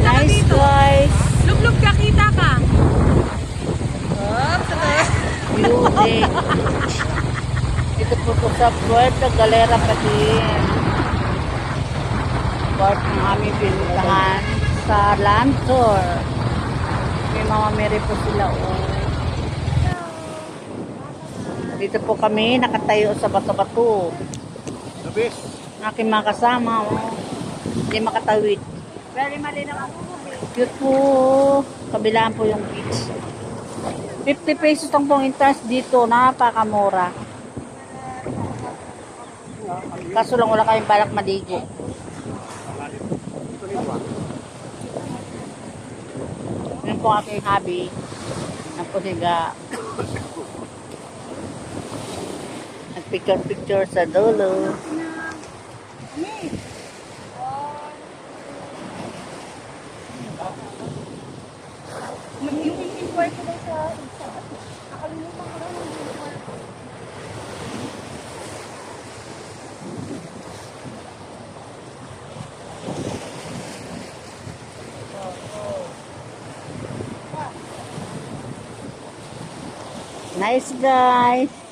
Punta ka Nice dito. guys. Luglog ka, kita ka. Beauty. Dito po po sa Puerto Galera Patin. Part ng aming pinuntahan sa land tour. May mga Mary po sila. Oh. Dito po kami nakatayo sa bato-bato. Labis. Aking mga kasama. Oh. Hindi makatawid. Very malinaw ang Cute po. Kabilaan po yung beach. 50 pesos ang pong entrance dito. Napakamura. Kaso lang wala kayong balak maligo. Yun po aking hobby. Napusiga. Nagpicture-picture sa dulo. Yung import ko daw sa nakalimutan ko lang yung import. Nice guys.